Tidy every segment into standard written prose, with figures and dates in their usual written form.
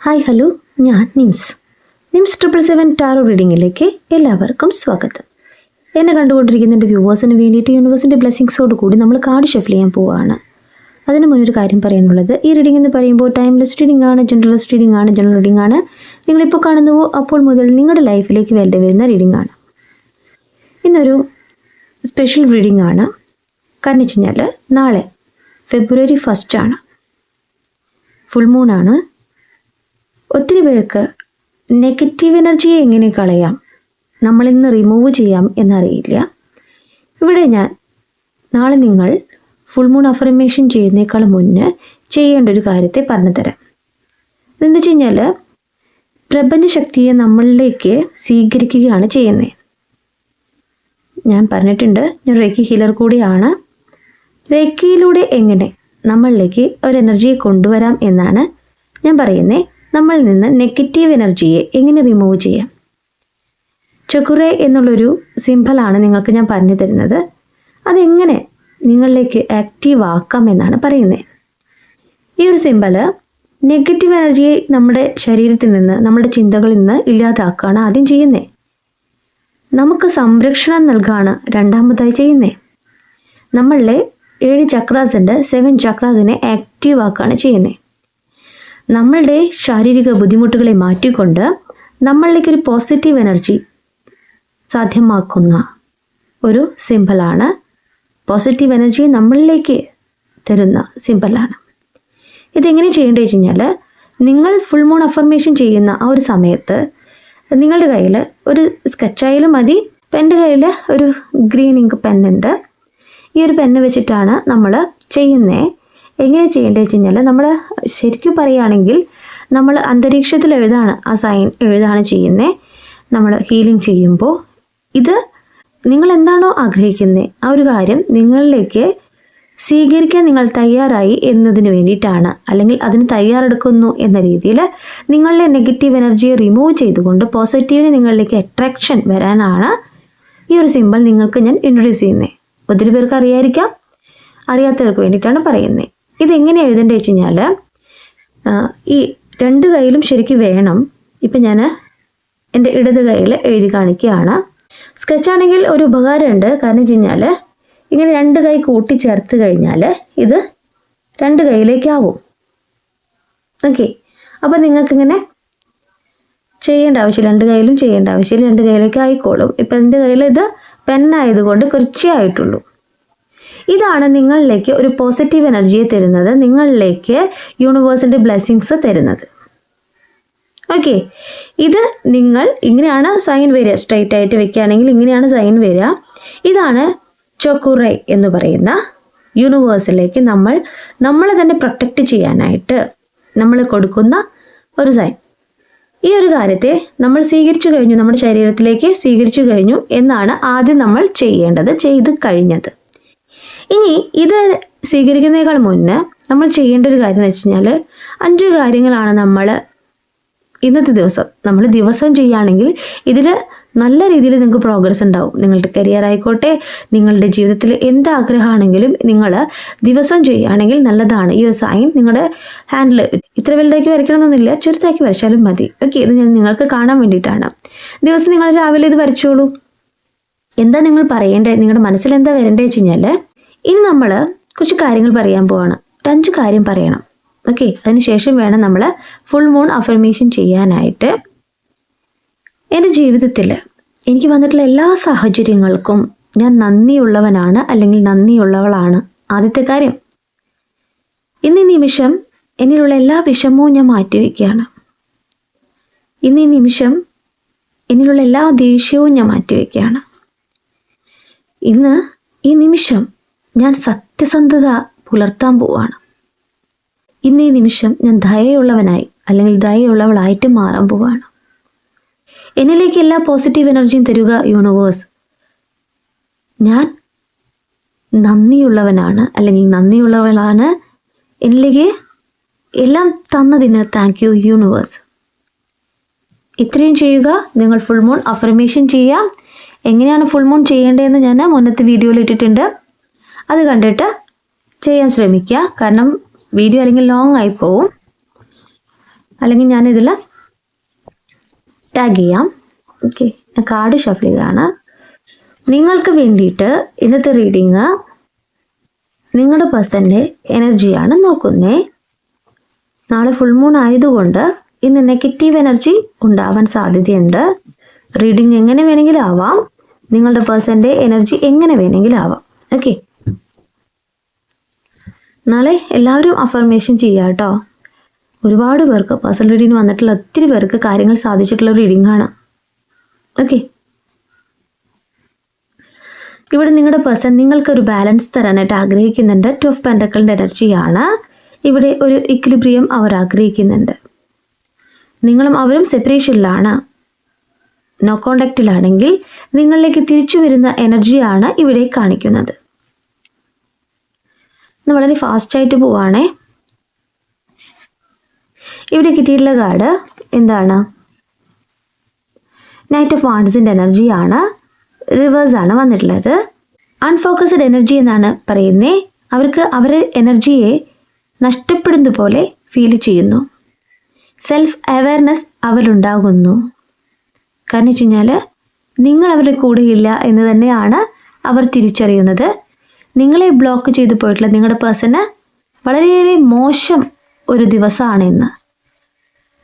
Hi hello, ഞാൻ nymphs 777 taro റീഡിങ്ങിലേക്ക് എല്ലാവർക്കും സ്വാഗതം. എന്നെ കണ്ടുകൊണ്ടിരിക്കുന്ന എൻ്റെ വ്യൂവേഴ്സിന് വേണ്ടിയിട്ട് യൂണിവേഴ്സിൻ്റെ ബ്ലെസ്സിങ്സോട് കൂടി നമ്മൾ കാർഡ് ഷഫിൾ ചെയ്യാൻ പോവുകയാണ്. അതിന് മുന്നൊരു കാര്യം പറയാനുള്ളത്, ഈ റീഡിംഗ് എന്ന് പറയുമ്പോൾ ടൈംലെസ് റീഡിംഗ് ആണ്, ജനറൽ റീഡിംഗ് ആണ്. നിങ്ങളിപ്പോൾ കാണുന്നുവോ അപ്പോൾ മുതൽ നിങ്ങളുടെ ലൈഫിലേക്ക് വേണ്ടി വരുന്ന റീഡിംഗ് ആണ്. ഇന്നൊരു സ്പെഷ്യൽ റീഡിംഗ് ആണ്. കാരണം വെച്ച് കഴിഞ്ഞാൽ നാളെ ഫെബ്രുവരി 1 ആണ്, ഫുൾ മൂണാണ്. ഒത്തിരി പേർക്ക് നെഗറ്റീവ് എനർജിയെ എങ്ങനെ കളയാം, നമ്മളിന്ന് റിമൂവ് ചെയ്യാം എന്നറിയില്ല. ഇവിടെ ഞാൻ നാളെ നിങ്ങൾ ഫുൾ മൂൺ അഫർമേഷൻ ചെയ്യുന്നേക്കാൾ മുന്നേ ചെയ്യേണ്ട ഒരു കാര്യത്തെ പറഞ്ഞു തരാം. എന്താ വെച്ച് കഴിഞ്ഞാൽ പ്രപഞ്ചശക്തിയെ നമ്മളിലേക്ക് സ്വീകരിക്കുകയാണ് ചെയ്യുന്നത്. ഞാൻ പറഞ്ഞിട്ടുണ്ട്, ഞാൻ റേക്കി ഹീലർ കൂടിയാണ്. റേക്കിയിലൂടെ എങ്ങനെ നമ്മളിലേക്ക് ഒരു എനർജിയെ കൊണ്ടുവരാം എന്നാണ് ഞാൻ പറയുന്നത്. നമ്മളിൽ നിന്ന് നെഗറ്റീവ് എനർജിയെ എങ്ങനെ റിമൂവ് ചെയ്യാം. ചക്കുറേ എന്നുള്ളൊരു സിംബലാണ് നിങ്ങൾക്ക് ഞാൻ പറഞ്ഞു തരുന്നത്. അതെങ്ങനെ നിങ്ങളിലേക്ക് ആക്റ്റീവ് ആക്കാം എന്നാണ് പറയുന്നത്. ഈ ഒരു സിംബല് നെഗറ്റീവ് എനർജിയെ നമ്മുടെ ശരീരത്തിൽ നിന്ന്, നമ്മുടെ ചിന്തകളിൽ നിന്ന് ഇല്ലാതാക്കുകയാണ് ആദ്യം ചെയ്യുന്നത്. നമുക്ക് സംരക്ഷണം നൽകുകയാണ് രണ്ടാമതായി ചെയ്യുന്നത്. നമ്മളിലെ 7 ചക്രാസിൻ്റെ 7 ചക്രാസിനെ ആക്റ്റീവ് ആക്കുകയാണ് ചെയ്യുന്നത്. നമ്മളുടെ ശാരീരിക ബുദ്ധിമുട്ടുകളെ മാറ്റിക്കൊണ്ട് നമ്മളിലേക്കൊരു പോസിറ്റീവ് എനർജി സാധ്യമാക്കുന്ന ഒരു സിംബലാണ്. പോസിറ്റീവ് എനർജി നമ്മളിലേക്ക് തരുന്ന സിംബലാണ്. ഇതെങ്ങനെ ചെയ്യേണ്ടത് വെച്ച് കഴിഞ്ഞാൽ, നിങ്ങൾ ഫുൾ മൂൺ അഫർമേഷൻ ചെയ്യുന്ന ആ ഒരു സമയത്ത് നിങ്ങളുടെ കയ്യിൽ ഒരു സ്കെച്ചായാലും മതി. ഇപ്പം എൻ്റെ കയ്യിൽ ഒരു ഗ്രീൻ ഇങ്ക് പെന്നുണ്ട്. ഈ ഒരു പെന്ന് വെച്ചിട്ടാണ് നമ്മൾ ചെയ്യുന്നത്. എങ്ങനെ ചെയ്യേണ്ടത് വെച്ച് കഴിഞ്ഞാൽ, നമ്മൾ ശരിക്കും പറയുകയാണെങ്കിൽ നമ്മൾ അന്തരീക്ഷത്തിൽ എഴുതാണ്, ആ സൈൻ എഴുതാണ് ചെയ്യുന്നത്. നമ്മൾ ഹീലിംഗ് ചെയ്യുമ്പോൾ ഇത് നിങ്ങൾ എന്താണോ ആഗ്രഹിക്കുന്നത് ആ ഒരു കാര്യം നിങ്ങളിലേക്ക് സ്വീകരിക്കാൻ നിങ്ങൾ തയ്യാറായി എന്നതിന് വേണ്ടിയിട്ടാണ്, അല്ലെങ്കിൽ അതിന് തയ്യാറെടുക്കുന്നു എന്ന രീതിയിൽ നിങ്ങളുടെ നെഗറ്റീവ് എനർജിയെ റിമൂവ് ചെയ്തുകൊണ്ട് പോസിറ്റീവിന് നിങ്ങളിലേക്ക് അട്രാക്ഷൻ വരാനാണ് ഈ ഒരു സിംബൽ നിങ്ങൾക്ക് ഞാൻ ഇൻട്രൊഡ്യൂസ് ചെയ്യുന്നത്. ഒത്തിരി പേർക്ക് അറിയായിരിക്കാം, അറിയാത്തവർക്ക് വേണ്ടിയിട്ടാണ് പറയുന്നത്. ഇതെങ്ങനെ എഴുതേണ്ടത് വെച്ച് കഴിഞ്ഞാൽ, ഈ 2 കൈയിലും ശരിക്കും വേണം. ഇപ്പം ഞാൻ എൻ്റെ ഇടത് കൈയിൽ എഴുതി കാണിക്കുകയാണ്. സ്കെച്ചാണെങ്കിൽ ഒരു ഉപകാരമുണ്ട്. കാരണം വെച്ച് കഴിഞ്ഞാൽ ഇങ്ങനെ 2 കൈ കൂട്ടിച്ചേർത്ത് കഴിഞ്ഞാൽ ഇത് 2 കൈയിലേക്കാവും. ഓക്കെ, അപ്പോൾ നിങ്ങൾക്കിങ്ങനെ ചെയ്യേണ്ട ആവശ്യമില്ല, 2 കൈയിലും ചെയ്യേണ്ട ആവശ്യമില്ല, 2 കൈയിലേക്ക് ആയിക്കോളും. ഇപ്പം എൻ്റെ കയ്യിൽ ഇത് പെന്നായതുകൊണ്ട് കുറച്ചേ ആയിട്ടുള്ളൂ. ഇതാണ് നിങ്ങളിലേക്ക് ഒരു പോസിറ്റീവ് എനർജിയെ തരുന്നത്, നിങ്ങളിലേക്ക് യൂണിവേഴ്സിൻ്റെ ബ്ലെസ്സിങ്സ് തരുന്നത്. ഓക്കെ, ഇത് നിങ്ങൾ ഇങ്ങനെയാണ് സൈൻ വരിക. സ്ട്രൈറ്റ് ആയിട്ട് വെക്കുകയാണെങ്കിൽ ഇങ്ങനെയാണ് സൈൻ വരിക. ഇതാണ് ചൊക്കുറൈ എന്ന് പറയുന്ന യൂണിവേഴ്സിലേക്ക് നമ്മളെ തന്നെ പ്രൊട്ടക്റ്റ് ചെയ്യാനായിട്ട് നമ്മൾ കൊടുക്കുന്ന ഒരു സൈൻ. ഈ ഒരു കാര്യത്തെ നമ്മൾ സ്വീകരിച്ചു കഴിഞ്ഞു, നമ്മുടെ ശരീരത്തിലേക്ക് സ്വീകരിച്ചു കഴിഞ്ഞു എന്നാണ് ആദ്യം നമ്മൾ ചെയ്ത് കഴിഞ്ഞത്. ഇനി ഇത് സ്വീകരിക്കുന്നതിനേക്കാൾ മുന്നേ നമ്മൾ ചെയ്യേണ്ട ഒരു കാര്യം എന്ന് വെച്ച് കഴിഞ്ഞാൽ, 5 കാര്യങ്ങളാണ് നമ്മൾ ഇന്നത്തെ ദിവസം ചെയ്യുകയാണെങ്കിൽ ഇതിൽ നല്ല രീതിയിൽ നിങ്ങൾക്ക് പ്രോഗ്രസ് ഉണ്ടാവും. നിങ്ങളുടെ കരിയർ ആയിക്കോട്ടെ, നിങ്ങളുടെ ജീവിതത്തിൽ എന്താഗ്രഹമാണെങ്കിലും നിങ്ങൾ ദിവസം ചെയ്യുകയാണെങ്കിൽ നല്ലതാണ്. ഈ ഒരു സൈൻ നിങ്ങളുടെ ഹാൻഡിൽ ഇത്ര വലുതാക്കി വരയ്ക്കണമെന്നൊന്നുമില്ല, ചെറുതാക്കി വരച്ചാലും മതി. ഓക്കെ, ഇത് ഞാൻ നിങ്ങൾക്ക് കാണാൻ വേണ്ടിയിട്ടാണ്. ദിവസം നിങ്ങൾ രാവിലെ ഇത് വരച്ചോളൂ. എന്താ നിങ്ങൾ പറയേണ്ടത്, നിങ്ങളുടെ മനസ്സിൽ എന്താ വരേണ്ടത് വെച്ച് കഴിഞ്ഞാൽ, ഇനി നമ്മൾ കുറച്ച് കാര്യങ്ങൾ പറയാൻ പോവാണ്. 5 കാര്യം പറയണം. ഓക്കെ, അതിനുശേഷം വേണം നമ്മൾ ഫുൾ മൂൺ അഫർമേഷൻ ചെയ്യാനായിട്ട്. എൻ്റെ ജീവിതത്തിൽ എനിക്ക് വന്നിട്ടുള്ള എല്ലാ സാഹചര്യങ്ങൾക്കും ഞാൻ നന്ദിയുള്ളവനാണ്, അല്ലെങ്കിൽ നന്ദിയുള്ളവളാണ്. ആദ്യത്തെ കാര്യം, ഇന്ന് ഈ നിമിഷം എന്നിലുള്ള എല്ലാ വിഷമവും ഞാൻ മാറ്റിവെക്കുകയാണ്. ഇന്ന് ഈ നിമിഷം എന്നിലുള്ള എല്ലാ ദേഷ്യവും ഞാൻ മാറ്റിവെക്കുകയാണ്. ഇന്ന് ഈ നിമിഷം ഞാൻ സത്യസന്ധത പുലർത്താൻ പോവാണ്. ഇന്ന് ഈ നിമിഷം ഞാൻ ദയയുള്ളവനായി, അല്ലെങ്കിൽ ദയയുള്ളവളായിട്ട് മാറാൻ പോവാണ്. എന്നിലേക്ക് എല്ലാ പോസിറ്റീവ് എനർജിയും തരുക യൂണിവേഴ്സ്. ഞാൻ നന്ദിയുള്ളവനാണ്, അല്ലെങ്കിൽ നന്ദിയുള്ളവളാണ്. എന്നിലേക്ക് എല്ലാം തന്നതിന് താങ്ക് യു യൂണിവേഴ്സ്. ഇത്രയും ചെയ്യുക. നിങ്ങൾ ഫുൾ മൂൺ അഫർമേഷൻ ചെയ്യാം. എങ്ങനെയാണ് ഫുൾ മൂൺ ചെയ്യേണ്ടതെന്ന് ഞാൻ മുന്നത്തെ വീഡിയോയിൽ ഇട്ടിട്ടുണ്ട്. അത് കണ്ടിട്ട് ചെയ്യാൻ ശ്രമിക്കുക. കാരണം വീഡിയോ അല്ലെങ്കിൽ ലോങ് ആയി പോവും. അല്ലെങ്കിൽ ഞാനിതിൽ ടാഗ് ചെയ്യാം. ഓക്കെ, ഞാൻ കാർഡ് ഷഫിൾ ചെയ്താണ്. നിങ്ങൾക്ക് വേണ്ടിയിട്ട് ഇന്നത്തെ റീഡിങ് നിങ്ങളുടെ പേഴ്സൻ്റെ എനർജിയാണ് നോക്കുന്നത്. നാളെ ഫുൾ മൂൺ ആയതുകൊണ്ട് ഇന്ന് നെഗറ്റീവ് എനർജി ഉണ്ടാവാൻ സാധ്യതയുണ്ട്. റീഡിങ് എങ്ങനെ വേണമെങ്കിലും ആവാം, നിങ്ങളുടെ പേഴ്സൻ്റെ എനർജി എങ്ങനെ വേണമെങ്കിലും ആവാം. ഓക്കെ, നാളെ എല്ലാവരും അഫർമേഷൻ ചെയ്യുക കേട്ടോ. ഒരുപാട് പേർക്ക് പേഴ്സണൽ റീഡിങ്ങിന് വന്നിട്ടുള്ള ഒത്തിരി പേർക്ക് കാര്യങ്ങൾ സാധിച്ചിട്ടുള്ള റീഡിംഗ് ആണ്. ഓക്കെ, ഇവിടെ നിങ്ങളുടെ പേഴ്സൺ നിങ്ങൾക്കൊരു ബാലൻസ് തരാനായിട്ട് ആഗ്രഹിക്കുന്നുണ്ട്. 2 ഓഫ് പെൻറ്റക്കിളിൻ്റെ എനർജിയാണ്. ഇവിടെ ഒരു ഇക്വിലിബ്രിയം അവർ ആഗ്രഹിക്കുന്നുണ്ട്. നിങ്ങളും അവരും സെപ്പറേഷനിലാണ്, നോ കോണ്ടാക്റ്റിലാണെങ്കിൽ നിങ്ങളിലേക്ക് തിരിച്ചു വരുന്ന എനർജിയാണ് ഇവിടെ കാണിക്കുന്നത്. ഇന്ന് വളരെ ഫാസ്റ്റായിട്ട് പോവാണേ. ഇവിടെ കിട്ടിയിട്ടുള്ള കാർഡ് എന്താണ്? നൈറ്റ് ഓഫ് വാണ്ട്സിൻ്റെ എനർജിയാണ്. റിവേഴ്സാണ് വന്നിട്ടുള്ളത്. അൺഫോക്കസ്ഡ് എനർജി എന്നാണ് പറയുന്നത്. അവർക്ക് അവരെ എനർജിയെ നഷ്ടപ്പെടുന്നത് പോലെ ഫീൽ ചെയ്യുന്നു. സെൽഫ് അവയർനെസ് അവരുണ്ടാകുന്നു. കാരണം വെച്ച് കഴിഞ്ഞാൽ നിങ്ങൾ അവരുടെ കൂടെയില്ല എന്ന് തന്നെയാണ് അവർ തിരിച്ചറിയുന്നത്. നിങ്ങളെ ബ്ലോക്ക് ചെയ്തു പോയിട്ടുള്ള നിങ്ങളുടെ പേഴ്സണ് വളരെയേറെ മോശം ഒരു ദിവസമാണ് ഇന്ന്.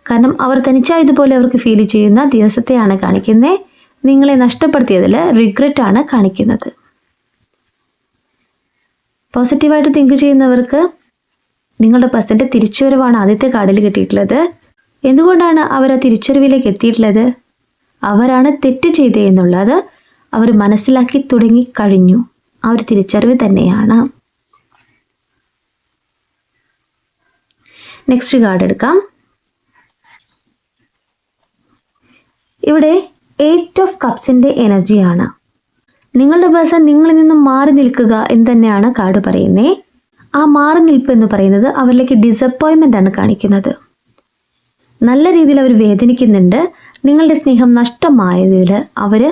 കാരണം അവർ തനിച്ചായതുപോലെ അവർക്ക് ഫീൽ ചെയ്യുന്ന ദിവസത്തെയാണ് കാണിക്കുന്നത്. നിങ്ങളെ നഷ്ടപ്പെടുത്തിയതിൽ റിഗ്രറ്റാണ് കാണിക്കുന്നത്. പോസിറ്റീവായിട്ട് തിങ്ക് ചെയ്യുന്നവർക്ക് നിങ്ങളുടെ പേഴ്സൻ്റെ തിരിച്ചുവരവാണ് ആദ്യത്തെ കാർഡിൽ കിട്ടിയിട്ടുള്ളത്. എന്തുകൊണ്ടാണ് അവർ ആ തിരിച്ചറിവിലേക്ക് എത്തിയിട്ടുള്ളത്? അവരാണ് തെറ്റ് ചെയ്തതെന്നുള്ളത് അവർ മനസ്സിലാക്കി തുടങ്ങി കഴിഞ്ഞു. ആ ഒരു തിരിച്ചറിവ് തന്നെയാണ്. നെക്സ്റ്റ് കാർഡ് എടുക്കാം. ഇവിടെ 8 ഓഫ് കപ്സിൻ്റെ എനർജിയാണ്. നിങ്ങളുടെ പേഴ്സൺ നിങ്ങളിൽ നിന്നും മാറി നിൽക്കുക എന്ന് തന്നെയാണ് കാർഡ് പറയുന്നത്. ആ മാറി നിൽപ്പ് എന്ന് പറയുന്നത് അവരിലേക്ക് ഡിസപ്പോയിൻമെൻ്റ് ആണ് കാണിക്കുന്നത്. നല്ല രീതിയിൽ അവർ വേദനിക്കുന്നുണ്ട്. നിങ്ങളുടെ സ്നേഹം നഷ്ടമായതിൽ അവർ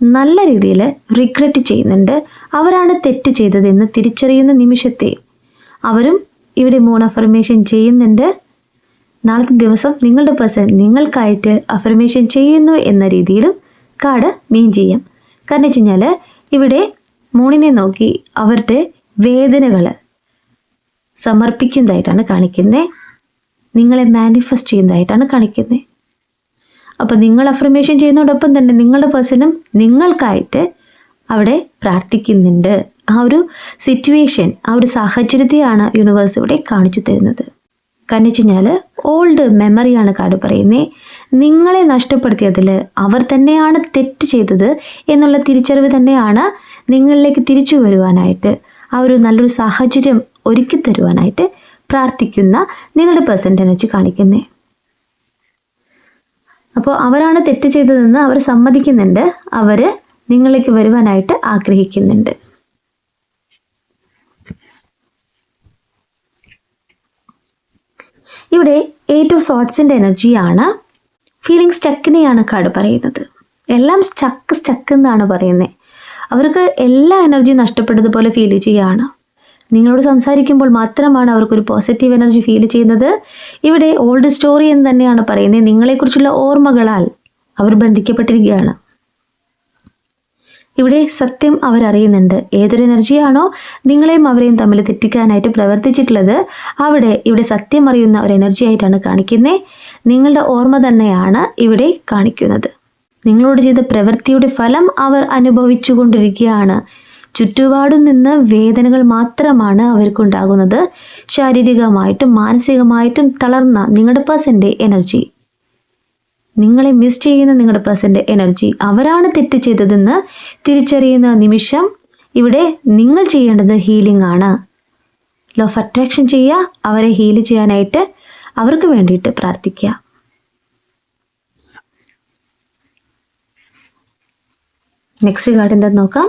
നല്ല രീതിയിൽ റിഗ്രറ്റ് ചെയ്യുന്നുണ്ട്. അവരാണ് തെറ്റ് ചെയ്തതെന്ന് തിരിച്ചറിയുന്ന നിമിഷത്തെ അവരും ഇവിടെ മൂൺ അഫർമേഷൻ ചെയ്യുന്നുണ്ട്. നാളത്തെ ദിവസം നിങ്ങളുടെ പേഴ്സൺ നിങ്ങൾക്കായിട്ട് അഫർമേഷൻ ചെയ്യുന്നു എന്ന രീതിയിലും കാർഡ് മീൻ ചെയ്യാം. കാരണം വെച്ച് കഴിഞ്ഞാൽ ഇവിടെ മൂണിനെ നോക്കി അവരുടെ വേദനകൾ സമർപ്പിക്കുന്നതായിട്ടാണ് കാണിക്കുന്നത്. നിങ്ങളെ മാനിഫെസ്റ്റ് ചെയ്യുന്നതായിട്ടാണ് കാണിക്കുന്നത്. അപ്പോൾ നിങ്ങൾ അഫർമേഷൻ ചെയ്യുന്നതോടൊപ്പം തന്നെ നിങ്ങളുടെ പേഴ്സണും നിങ്ങൾക്കായിട്ട് അവിടെ പ്രാർത്ഥിക്കുന്നുണ്ട്. ആ ഒരു സിറ്റുവേഷൻ, ആ ഒരു സാഹചര്യത്തെയാണ് യൂണിവേഴ്സ് ഇവിടെ കാണിച്ചു തരുന്നത്. കാരണം വെച്ച് കഴിഞ്ഞാൽ ഓൾഡ് മെമ്മറിയാണ് കാർഡ് പറയുന്നത്. നിങ്ങളെ നഷ്ടപ്പെടുത്തിയതിൽ അവർ തന്നെയാണ് തെറ്റ് ചെയ്തത് എന്നുള്ള തിരിച്ചറിവ് തന്നെയാണ് നിങ്ങളിലേക്ക് തിരിച്ചു വരുവാനായിട്ട്, ആ ഒരു നല്ലൊരു സാഹചര്യം ഒരുക്കി തരുവാനായിട്ട് പ്രാർത്ഥിക്കുന്ന നിങ്ങളുടെ പേഴ്സൻ്റെ എനർജി കാണിക്കുന്നത്. അപ്പോൾ അവരാണ് തെറ്റ് ചെയ്തതെന്ന് അവർ സമ്മതിക്കുന്നുണ്ട്. അവർ നിങ്ങളിലേക്ക് വരുവാനായിട്ട് ആഗ്രഹിക്കുന്നുണ്ട്. ഇവിടെ 8 ഓഫ് സോർട്സിൻ്റെ എനർജിയാണ്. ഫീലിംഗ് സ്റ്റക്കിനെയാണ് കാർഡ് പറയുന്നത്. എല്ലാം സ്റ്റക്ക് എന്നാണ് പറയുന്നത്. അവർക്ക് എല്ലാ എനർജിയും നഷ്ടപ്പെട്ടതുപോലെ ഫീൽ ചെയ്യുകയാണ്. നിങ്ങളോട് സംസാരിക്കുമ്പോൾ മാത്രമാണ് അവർക്കൊരു പോസിറ്റീവ് എനർജി ഫീൽ ചെയ്യുന്നത്. ഇവിടെ ഓൾഡ് സ്റ്റോറി എന്ന് തന്നെയാണ് പറയുന്നത്. നിങ്ങളെക്കുറിച്ചുള്ള ഓർമ്മകളാൽ അവർ ബന്ധിക്കപ്പെട്ടിരിക്കുകയാണ്. ഇവിടെ സത്യം അവരറിയുന്നുണ്ട്. ഏതൊരു എനർജിയാണോ നിങ്ങളെയും അവരെയും തമ്മിൽ തെറ്റിക്കാനായിട്ട് പ്രവർത്തിച്ചിട്ടുള്ളത്, ഇവിടെ സത്യം അറിയുന്ന ഒരു എനർജി ആയിട്ടാണ് കാണിക്കുന്നത്. നിങ്ങളുടെ ഓർമ്മ തന്നെയാണ് ഇവിടെ കാണിക്കുന്നത്. നിങ്ങളോട് ചെയ്ത പ്രവൃത്തിയുടെ ഫലം അവർ അനുഭവിച്ചു കൊണ്ടിരിക്കുകയാണ്. ചുറ്റുപാടും നിന്ന് വേദനകൾ മാത്രമാണ് അവർക്കുണ്ടാകുന്നത്. ശാരീരികമായിട്ടും മാനസികമായിട്ടും തളർന്ന നിങ്ങളുടെ പേഴ്സൻ്റെ എനർജി, നിങ്ങളെ മിസ് ചെയ്യുന്ന നിങ്ങളുടെ പേഴ്സൻ്റെ എനർജി, അവരാണ് തെറ്റ് ചെയ്തതെന്ന് തിരിച്ചറിയുന്ന നിമിഷം ഇവിടെ നിങ്ങൾ ചെയ്യേണ്ടത് ഹീലിംഗ് ആണ്. ലോ ഓഫ് അട്രാക്ഷൻ ചെയ്യുക, അവരെ ഹീൽ ചെയ്യാനായിട്ട് അവർക്ക് വേണ്ടിയിട്ട് പ്രാർത്ഥിക്കുക. നെക്സ്റ്റ് കാർഡ് എന്താന്ന് നോക്കാം.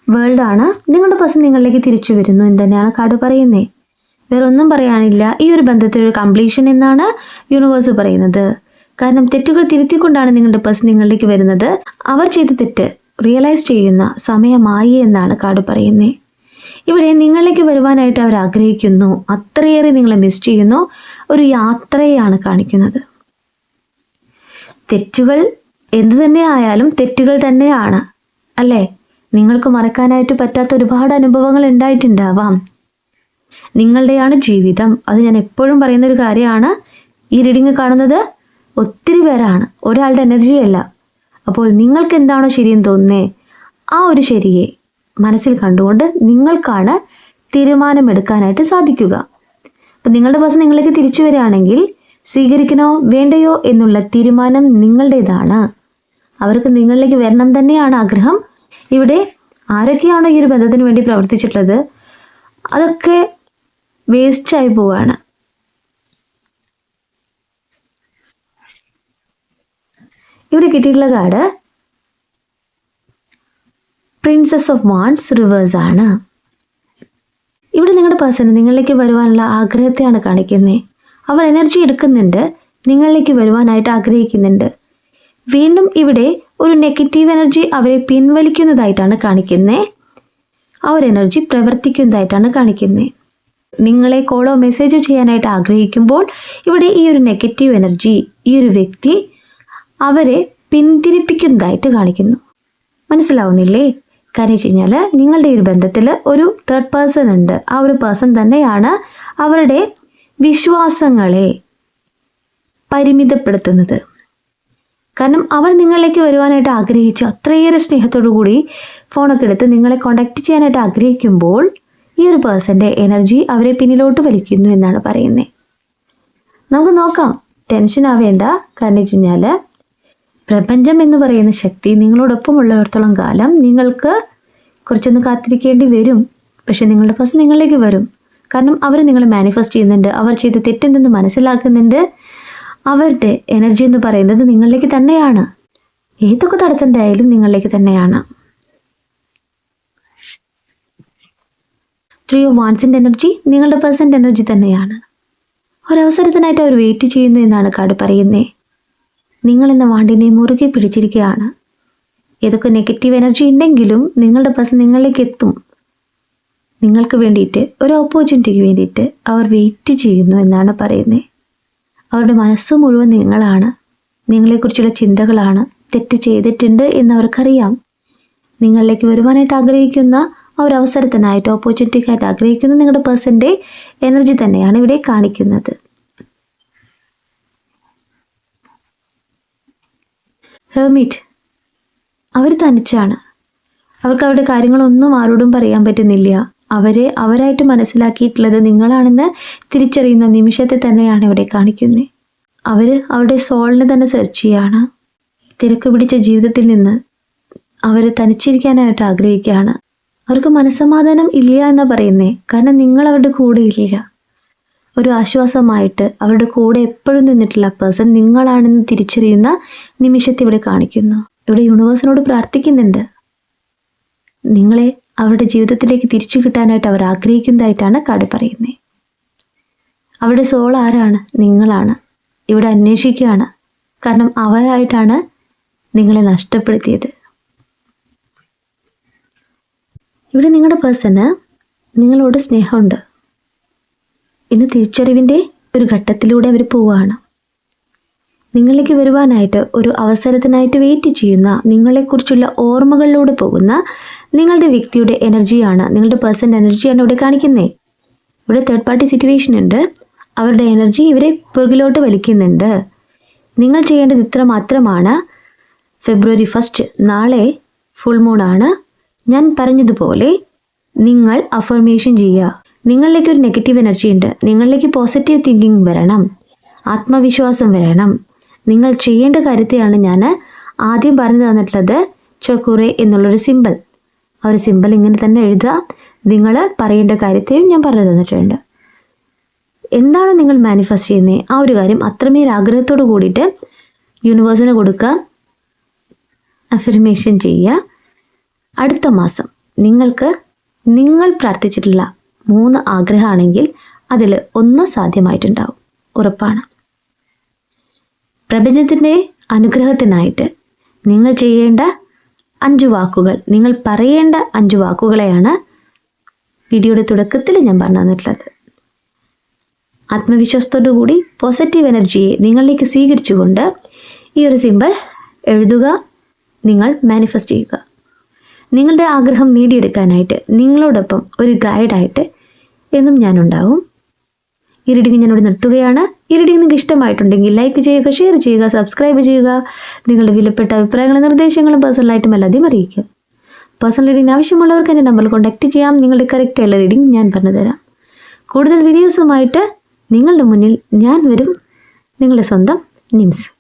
വേൾഡ് ആണ്. നിങ്ങളുടെ പേഴ്സൺ നിങ്ങളിലേക്ക് തിരിച്ചു വരുന്നു എന്ന് തന്നെയാണ് കാർഡ് പറയുന്നത്. വേറെ ഒന്നും പറയാനില്ല. ഈ ഒരു ബന്ധത്തിലൊരു കംപ്ലീഷൻ എന്നാണ് യൂണിവേഴ്സ് പറയുന്നത്. കാരണം തെറ്റുകൾ തിരുത്തിക്കൊണ്ടാണ് നിങ്ങളുടെ പേഴ്സൺ നിങ്ങളിലേക്ക് വരുന്നത്. അവർ ചെയ്ത തെറ്റ് റിയലൈസ് ചെയ്യുന്ന സമയമായി എന്നാണ് കാർഡ് പറയുന്നത്. ഇവിടെ നിങ്ങളിലേക്ക് വരുവാനായിട്ട് അവർ ആഗ്രഹിക്കുന്നു, അത്രയേറെ നിങ്ങളെ മിസ് ചെയ്യുന്നു. ഒരു യാത്രയാണ് കാണിക്കുന്നത്. തെറ്റുകൾ എന്തു തന്നെ ആയാലും തെറ്റുകൾ തന്നെയാണ് അല്ലേ? നിങ്ങൾക്ക് മറക്കാനായിട്ട് പറ്റാത്ത ഒരുപാട് അനുഭവങ്ങൾ ഉണ്ടായിട്ടുണ്ടാവാം. നിങ്ങളുടെയാണ് ജീവിതം. അത് ഞാൻ എപ്പോഴും പറയുന്നൊരു കാര്യമാണ്. ഈ റീഡിങ് കാണുന്നത് ഒത്തിരി പേരാണ്, ഒരാളുടെ എനർജിയല്ല. അപ്പോൾ നിങ്ങൾക്ക് എന്താണോ ശരിയെന്ന് തോന്നുന്നേ, ആ ഒരു ശരിയെ മനസ്സിൽ കണ്ടുകൊണ്ട് നിങ്ങൾക്കാണ് തീരുമാനമെടുക്കാനായിട്ട് സാധിക്കുക. അപ്പം നിങ്ങളുടെ പേഴ്സൺ നിങ്ങളിലേക്ക് തിരിച്ചു വരികയാണെങ്കിൽ സ്വീകരിക്കണോ വേണ്ടയോ എന്നുള്ള തീരുമാനം നിങ്ങളുടേതാണ്. അവർക്ക് നിങ്ങളിലേക്ക് വരണം തന്നെയാണ് ആഗ്രഹം. ഇവിടെ ആരൊക്കെയാണോ ഈ ഒരു ബന്ധത്തിന് വേണ്ടി പ്രവർത്തിച്ചിട്ടുള്ളത് അതൊക്കെ വേസ്റ്റായി പോവാണ്. ഇവിടെ കിട്ടിയിട്ടുള്ള card princess of wands reverse ആണ്. ഇവിടെ നിങ്ങളുടെ പേഴ്സൺ നിങ്ങളിലേക്ക് വരുവാനുള്ള ആഗ്രഹത്തെയാണ് കാണിക്കുന്നത്. അവർ എനർജി എടുക്കുന്നുണ്ട്, നിങ്ങളിലേക്ക് വരുവാനായിട്ട് ആഗ്രഹിക്കുന്നുണ്ട്. വീണ്ടും ഇവിടെ ഒരു നെഗറ്റീവ് എനർജി അവരെ പിൻവലിക്കുന്നതായിട്ടാണ് കാണിക്കുന്നത്. ആ ഒരു എനർജി പ്രവർത്തിക്കുന്നതായിട്ടാണ് കാണിക്കുന്നത്. നിങ്ങളെ കോളോ മെസ്സേജോ ചെയ്യാനായിട്ട് ആഗ്രഹിക്കുമ്പോൾ ഇവിടെ ഈ ഒരു നെഗറ്റീവ് എനർജി, ഈ ഒരു വ്യക്തി അവരെ പിന്തിരിപ്പിക്കുന്നതായിട്ട് കാണിക്കുന്നു. മനസ്സിലാവുന്നില്ലേ? കാര്യം വെച്ച് കഴിഞ്ഞാൽ നിങ്ങളുടെ ഈ ഒരു ബന്ധത്തിൽ ഒരു തേർഡ് പേഴ്സൺ ഉണ്ട്. ആ ഒരു പേഴ്സൺ തന്നെയാണ് അവരുടെ വിശ്വാസങ്ങളെ പരിമിതപ്പെടുത്തുന്നത്. കാരണം അവർ നിങ്ങളിലേക്ക് വരുവാനായിട്ട് ആഗ്രഹിച്ചു അത്രയേറെ സ്നേഹത്തോടു കൂടി ഫോണൊക്കെ എടുത്ത് നിങ്ങളെ കോണ്ടാക്ട് ചെയ്യാനായിട്ട് ആഗ്രഹിക്കുമ്പോൾ ഈ ഒരു പേഴ്സൻ്റെ എനർജി അവരെ പിന്നിലോട്ട് വലിക്കുന്നു എന്നാണ് പറയുന്നത്. നമുക്ക് നോക്കാം, ടെൻഷൻ ആവേണ്ട. കാരണം വെച്ച് കഴിഞ്ഞാൽ പ്രപഞ്ചം എന്ന് പറയുന്ന ശക്തി നിങ്ങളോടൊപ്പം ഉള്ളിടത്തോളം കാലം നിങ്ങൾക്ക് കുറച്ചൊന്ന് കാത്തിരിക്കേണ്ടി വരും. പക്ഷെ നിങ്ങളുടെ പേഴ്സൺ നിങ്ങളിലേക്ക് വരും. കാരണം അവർ നിങ്ങളെ മാനിഫെസ്റ്റ് ചെയ്യുന്നുണ്ട്, അവർ ചെയ്ത് തെറ്റെന്തെന്ന് മനസ്സിലാക്കുന്നുണ്ട്. അവരുടെ എനർജി എന്ന് പറയുന്നത് നിങ്ങളിലേക്ക് തന്നെയാണ്. ഏതൊക്കെ തടസ്സം ഉണ്ടായാലും നിങ്ങളിലേക്ക് തന്നെയാണ്. 3 of Wands എനർജി നിങ്ങളുടെ പേഴ്സൻ്റെ എനർജി തന്നെയാണ്. ഒരവസരത്തിനായിട്ട് അവർ വെയിറ്റ് ചെയ്യുന്നു എന്നാണ് കാർഡ് പറയുന്നത്. നിങ്ങളെന്ന വാണ്ടിനെ മുറുകെ പിടിച്ചിരിക്കുകയാണ്. ഏതൊക്കെ നെഗറ്റീവ് എനർജി ഉണ്ടെങ്കിലും നിങ്ങളുടെ പേഴ്സൺ നിങ്ങളിലേക്ക് എത്തും. നിങ്ങൾക്ക് വേണ്ടിയിട്ട് ഒരു ഓപ്പർച്യൂണിറ്റിക്ക് വേണ്ടിയിട്ട് അവർ വെയിറ്റ് ചെയ്യുന്നു എന്നാണ് പറയുന്നത്. അവരുടെ മനസ്സ് മുഴുവൻ നിങ്ങളാണ്, നിങ്ങളെക്കുറിച്ചുള്ള ചിന്തകളാണ്. തെറ്റ് ചെയ്തിട്ടുണ്ട് എന്നവർക്കറിയാം. നിങ്ങളിലേക്ക് വരുവാനായിട്ട് ആഗ്രഹിക്കുന്ന ആ ഒരു അവസരത്തിനായിട്ട് ഓപ്പർച്യൂണിറ്റിക്കായിട്ട് ആഗ്രഹിക്കുന്ന നിങ്ങളുടെ പേഴ്സൻ്റെ എനർജി തന്നെയാണ് ഇവിടെ കാണിക്കുന്നത്. ഹെർമിറ്റ്, അവർ തനിച്ചാണ്. അവർക്ക് അവരുടെ കാര്യങ്ങളൊന്നും ആരോടും പറയാൻ പറ്റുന്നില്ല. അവരായിട്ട് മനസ്സിലാക്കിയിട്ടുള്ളത് നിങ്ങളാണെന്ന് തിരിച്ചറിയുന്ന നിമിഷത്തെ തന്നെയാണ് ഇവിടെ കാണിക്കുന്നത്. അവരുടെ സോളിനെ തന്നെ സെർച്ച് ചെയ്യാണ്. തിരക്ക് പിടിച്ച ജീവിതത്തിൽ നിന്ന് അവർ തനിച്ചിരിക്കാനായിട്ട് ആഗ്രഹിക്കുകയാണ്. അവർക്ക് മനസ്സമാധാനം ഇല്ല എന്നാണ് പറയുന്നത്. കാരണം നിങ്ങൾ അവരുടെ കൂടെ ഇല്ല. ഒരു ആശ്വാസമായിട്ട് അവരുടെ കൂടെ എപ്പോഴും നിന്നിട്ടുള്ള പേഴ്സൺ നിങ്ങളാണെന്ന് തിരിച്ചറിയുന്ന നിമിഷത്തെ ഇവിടെ കാണിക്കുന്നു. ഇവിടെ യൂണിവേഴ്സിനോട് പ്രാർത്ഥിക്കുന്നുണ്ട്. നിങ്ങളെ അവരുടെ ജീവിതത്തിലേക്ക് തിരിച്ചു കിട്ടാനായിട്ട് അവർ ആഗ്രഹിക്കുന്നതായിട്ടാണ് കാർഡ് പറയുന്നത്. അവരുടെ സോൾ ആരാണ്? നിങ്ങളാണ്. ഇവിടെ അന്വേഷിക്കുകയാണ്. കാരണം അവരായിട്ടാണ് നിങ്ങളെ നഷ്ടപ്പെടുത്തിയത്. ഇവിടെ നിങ്ങളുടെ പേഴ്സണ് നിങ്ങളോട് സ്നേഹമുണ്ട്. ഇന്ന് തിരിച്ചറിവിൻ്റെ ഒരു ഘട്ടത്തിലൂടെ അവർ പോവുകയാണ്. നിങ്ങളിലേക്ക് വരുവാനായിട്ട് ഒരു അവസരത്തിനായിട്ട് വെയിറ്റ് ചെയ്യുന്ന, നിങ്ങളെക്കുറിച്ചുള്ള ഓർമ്മകളിലൂടെ പോകുന്ന നിങ്ങളുടെ വ്യക്തിയുടെ എനർജിയാണ്, നിങ്ങളുടെ പേഴ്സൻ്റെ എനർജിയാണ് ഇവിടെ കാണിക്കുന്നത്. ഇവിടെ തേർഡ് പാർട്ടി സിറ്റുവേഷൻ ഉണ്ട്. അവരുടെ എനർജി ഇവരെ പുറകിലോട്ട് വലിക്കുന്നുണ്ട്. നിങ്ങൾ ചെയ്യേണ്ടത് ഇത്ര മാത്രമാണ്. ഫെബ്രുവരി 1 നാളെ ഫുൾ മൂണാണ്. ഞാൻ പറഞ്ഞതുപോലെ നിങ്ങൾ അഫർമേഷൻ ചെയ്യുക. നിങ്ങളിലേക്ക് ഒരു നെഗറ്റീവ് എനർജി ഉണ്ട്. നിങ്ങളിലേക്ക് പോസിറ്റീവ് തിങ്കിങ് വരണം, ആത്മവിശ്വാസം വരണം. നിങ്ങൾ ചെയ്യേണ്ട കാര്യത്തെയാണ് ഞാൻ ആദ്യം പറഞ്ഞു തന്നിട്ടുള്ളത്. ചക്കുറെ എന്നുള്ളൊരു സിമ്പിൾ, ആ ഒരു സിമ്പിൾ ഇങ്ങനെ തന്നെ എഴുതുക. നിങ്ങൾ പറയേണ്ട കാര്യത്തെയും ഞാൻ പറഞ്ഞു തന്നിട്ടുണ്ട്. എന്താണോ നിങ്ങൾ മാനിഫെസ്റ്റ് ചെയ്യുന്നത് ആ ഒരു കാര്യം അത്രമേൽ ആഗ്രഹത്തോട് കൂടിയിട്ട് യൂണിവേഴ്സിന് കൊടുക്കുക, അഫർമേഷൻ ചെയ്യുക. അടുത്ത മാസം നിങ്ങൾ പ്രാർത്ഥിച്ചിട്ടുള്ള 3 ആഗ്രഹമാണെങ്കിൽ അതിൽ 1 സാധ്യമായിട്ടുണ്ടാവും, ഉറപ്പാണ്. പ്രപഞ്ചത്തിൻ്റെ അനുഗ്രഹത്തിനായിട്ട് നിങ്ങൾ ചെയ്യേണ്ട 5 വാക്കുകൾ, നിങ്ങൾ പറയേണ്ട 5 വാക്കുകളെയാണ് വീഡിയോയുടെ തുടക്കത്തിൽ ഞാൻ പറഞ്ഞു തന്നിട്ടുള്ളത്. ആത്മവിശ്വാസത്തോടു കൂടി പോസിറ്റീവ് എനർജിയെ നിങ്ങളിലേക്ക് സ്വീകരിച്ചുകൊണ്ട് ഈ ഒരു സിമ്പിൾ എഴുതുക. നിങ്ങൾ മാനിഫെസ്റ്റ് ചെയ്യുക. നിങ്ങളുടെ ആഗ്രഹം നേടിയെടുക്കാനായിട്ട് നിങ്ങളോടൊപ്പം ഒരു ഗൈഡായിട്ട് എന്നും ഞാനുണ്ടാവും. ഈ റീഡിംഗ് ഞാനിവിടെ നിർത്തുകയാണ്. ഈ റീഡിംഗ് നിങ്ങൾക്ക് ഇഷ്ടമായിട്ടുണ്ടെങ്കിൽ ലൈക്ക് ചെയ്യുക, ഷെയർ ചെയ്യുക, സബ്സ്ക്രൈബ് ചെയ്യുക. നിങ്ങളുടെ വിലപ്പെട്ട അഭിപ്രായങ്ങളും നിർദ്ദേശങ്ങളും പേഴ്സണലായിട്ടും എല്ലാതെയും അറിയിക്കുക. പേഴ്സണൽ റീഡിംഗ് ആവശ്യമുള്ളവർക്ക് എൻ്റെ നമ്പറിൽ കോൺടാക്റ്റ് ചെയ്യാം. നിങ്ങളുടെ കറക്റ്റായുള്ള റീഡിംഗ് ഞാൻ പറഞ്ഞു തരാം. കൂടുതൽ വീഡിയോസുമായിട്ട് നിങ്ങളുടെ മുന്നിൽ ഞാൻ വരും. നിങ്ങളുടെ സ്വന്തം നിംസ്.